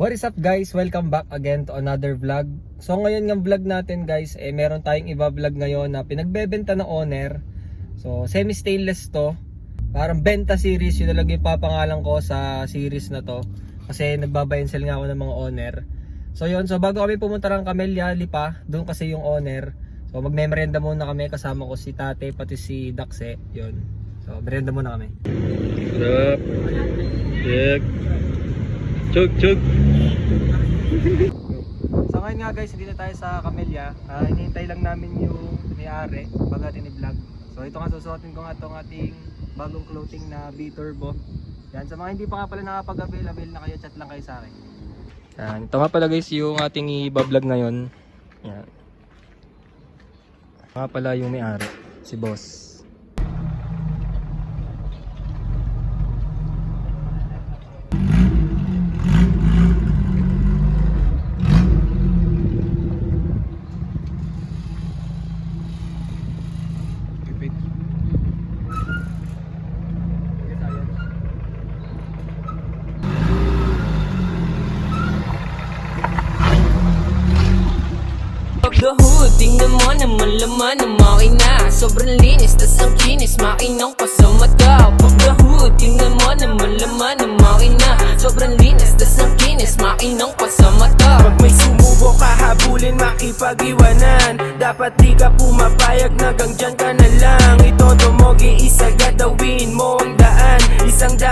What is up guys? Welcome back again to another vlog. So ngayon ng vlog natin guys, meron tayong iba-vlog ngayon na pinagbebenta na owner. So semi-stainless to. Parang benta series, yun talaga yung papangalan ko sa series na to. Kasi nagbabuy and sell nga ako ng mga owner. So yun, so bago kami pumunta ng Camellia, Lipa, doon kasi yung owner. So magme-merienda muna kami, kasama ko si Tate, pati si Daxe. Yun. So merienda muna kami. Sarap. Check. Chug. So ngayon nga guys, dito tayo sa Camellia. Hinihintay lang namin yung may-ari baga tini-vlog. So ito nga, susuotin ko nga itong ating bagong clothing na B-Turbo. Yan, sa mga hindi pa nga pala nakapag-avail na kayo, chat lang kayo sa akin. Yan, ito nga pala guys yung ating i-vlog ngayon. Yan. Nga pala yung may-ari, si boss. The hood, tingnan mo naman laman ng makina. Sobrang linis, tas ang kinis, makinang pa sa mata. Pag the hood, tingnan mo naman laman ng makina. Sobrang linis, tas ang kinis, makinang pa sa mata. Pag may sumubok ka habulin, makipag-iwanan. Dapat di ka pumapayag na gangdyan ka na lang. Itodo mo, giisa gadawin mo ang daan. 100%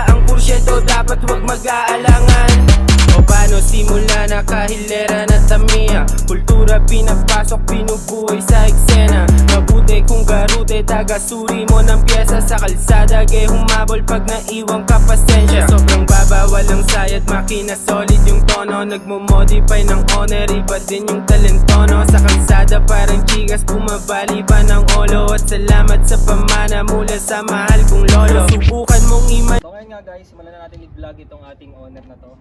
dapat wag mag-aalangan. O paano simula na kahilera na tamiya. Kultura pinapasok, binubuhay sa eksena. Mabuti kung garute, taga-suri mo ng pyesa. Sa kalsada, gay humabol pag naiwang ka pasensya. Sobrang baba, walang sayad, makina solid yung tono. Nagmo-modify ng owner, iba din yung talentono. Sa kalsada parang chigas, bumabali pa ng olo. At salamat sa pamana mula sa mahal kong lolo. Subukan mong So ngayon nga guys, simulan na natin i-vlog itong ating owner na to.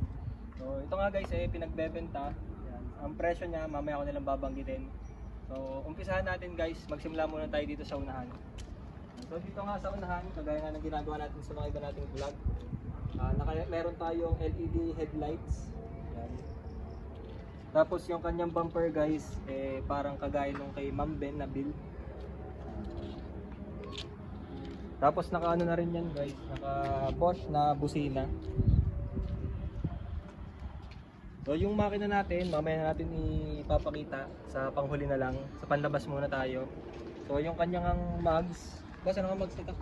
So ito nga guys, pinagbebenta. Yan. Ang presyo niya, mamaya ko nilang babanggitin. So umpisahan natin guys, magsimula muna tayo dito sa unahan. So dito nga sa unahan, kagaya nga ng ginagawa natin sa mga iba nating vlog, meron tayong LED headlights. Yan. Tapos yung kanyang bumper guys, parang kagaya nung kay Ma'am Ben na build. Tapos naka-ano na rin yan guys, naka Bosch na busina. So yung makina natin, mamaya na natin ipapakita sa panghuli na lang. Sa panlabas muna tayo. So yung kanyang mags, basta ano nga mags nito?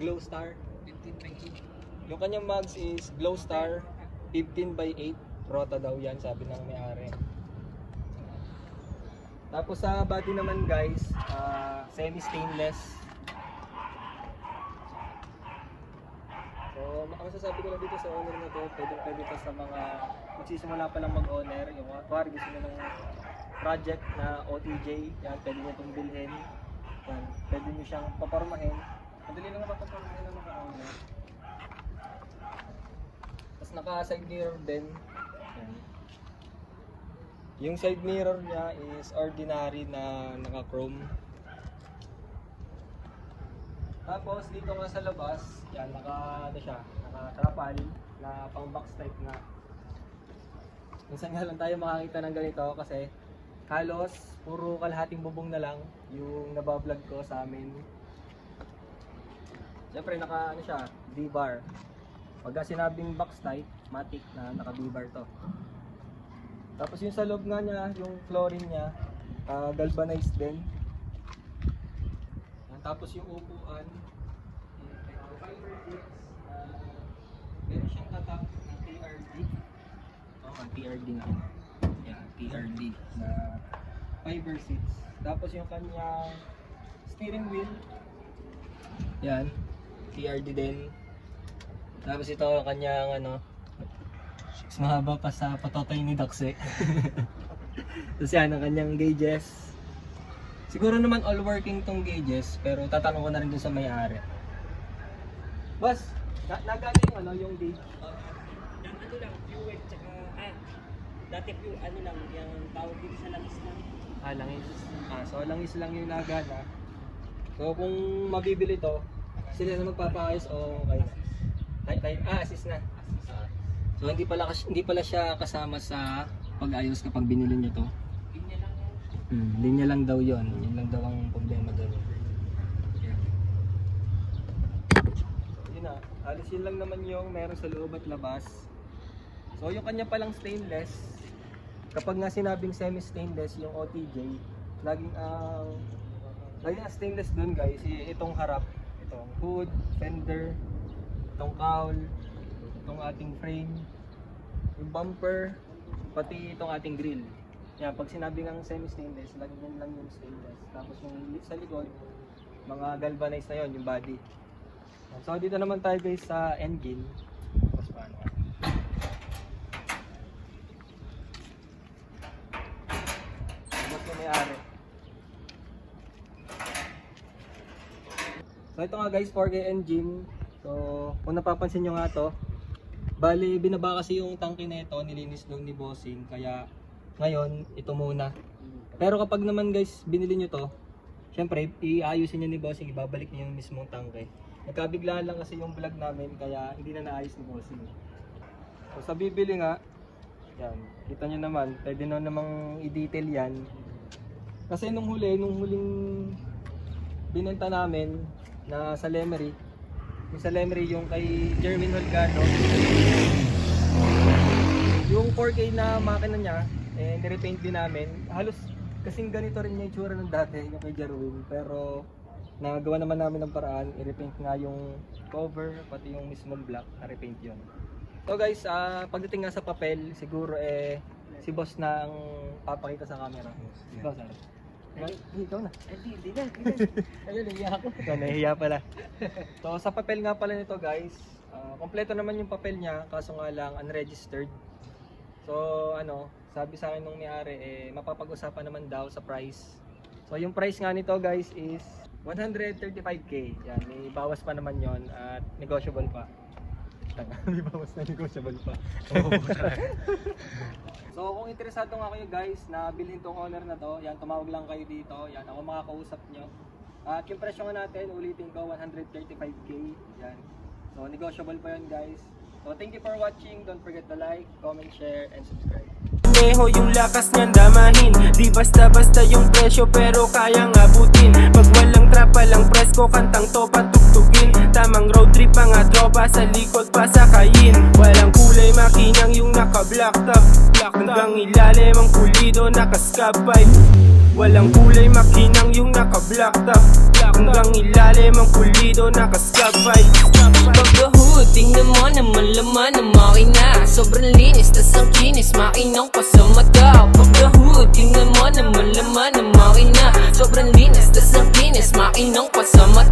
Glow Star 15x8. Yung kanyang mags is Glow Star 15x8. Rota daw yan, sabi ng may-ari. Tapos sa body naman guys, semi-stainless. So, masasabi ko lang dito sa owner na to, pwede pa sa mga magsisimula pa lang mag-owner, yung kuwari gusto nyo ng project na OTJ, yan, pwede nyo itong bilhin, yan, pwede nyo siyang papormahin, madali lang papormahin ng mga owner. Tapos naka side mirror din, yan. Yung side mirror niya is ordinary na naka chrome. Tapos dito nga sa labas, yan, naka trapal na pang box type na. Minsan nga lang tayo makakita ng ganito kasi halos puro kalahating bubong na lang yung nabablog ko sa amin. Siyempre naka D-bar. Pagka sinabing box type, matic na naka D-bar to. Tapos yung sa loob nga niya, yung flooring niya, galvanized din. Tapos yung upuan, fiber seats, meron siyang tatak na TRD. TRD nga. Yan, TRD na fiber seats. Tapos yung kanyang steering wheel, yan, TRD din. Tapos ito ang kanyang mahaba pa sa patotay ni Daxe. Tapos yan, ang kanyang gauges. Siguro naman all working tong gauges, pero tatanong ko na rin dun sa may-ari. Boss, nagano yung gauge? Yung ano lang, fuel tsaka dati yung ano lang, yung tawag dito sa langis lang. Langis. So langis lang yung nagana. So kung mabibili to, sila na magpapaayos o kay assist na. So hindi pala siya kasama sa pag-ayos kapag binili niyo to. Linya lang daw 'yon. Yun lang daw ang problema doon. Yeah. Yun na, halos yun lang naman yung meron sa loob at labas. So yung kanya palang stainless, kapag nga sinabing semi-stainless yung OTJ, laging ang stainless dun guys, itong harap, itong hood, fender, itong cowl, itong ating frame, yung bumper, pati itong ating grill. Yan, pag sinabi ng semi-stainless, lagyan lang yung stainless. Tapos yung sa likod, mga galvanized na yon yung body. So dito naman tayo guys sa engine. Tapos paano? Tapos yung may-ari. So ito nga guys, 4K engine. So kung napapansin nyo nga to, bali binaba kasi yung tangke na ito, nilinis daw ni Bossing, kaya ngayon ito muna. Pero kapag naman guys binili nyo to, syempre iayusin nyo ni Bossing, ibabalik niyo yung mismong tangke. Nagkabiglaan lang kasi yung vlog namin, kaya hindi na naayos ni Bossing. So sa bibili nga, yan, kita nyo naman, pwede na namang i-detail yan. Kasi nung huling binenta namin na sa Lemery, yung sa Lemery yung kay Jermin Holgado, yung 4K na makina niya, nirepaint din namin. Halos kasing ganito rin yung itsura ng dati yung kay Jerwin, pero nagawa naman namin ng paraan, i-repaint nga yung cover, pati yung mismong black, na-repaint yun. So guys, pagdating nga sa papel, siguro si boss na ang papakita sa camera. Ikaw, Sar. Ikaw na. Hindi na. Ayun, nahiya ako. Nahihiya pala. So sa papel nga pala nito guys, kompleto naman yung papel niya, kaso nga lang unregistered. So sabi sa akin nung may-ari, mapapag-usapan naman daw sa price. So yung price nga nito guys is 135k. Yan, may bawas pa naman yon at negotiable pa. May bawas na negotiable pa. So kung interesado nga kayo guys na bilhin tong owner na to, yan, tumawag lang kayo dito. Yan, ako makakausap nyo. At yung presyo nga natin, ulitin ko, 135k. Yan. So negotiable pa yun guys. So thank you for watching. Don't forget to like, comment, share, and subscribe. Neho yung lakas niyang damahin. Di basta-basta yung presyo pero kayang abutin. Pag walang trapa lang presko, kantang to patugtugin. Tamang road trip mga tropa, sa likod pa sakayin. Walang kulay makinang yung naka-black top. Hanggang ilalim ang pulido nakaskabay. Walang kulay makinang yung naka-black top. Hanggang ilalim ang pulido nakaskabay. Pagkahood, tingnan mo naman laman ng makina. Sobrang linis, tas ang kinis, makinang pa sa mata. Pagkahood, tingnan mo naman laman ng makina. Sobrang linis, tas ang kinis, makinang pa sa mata.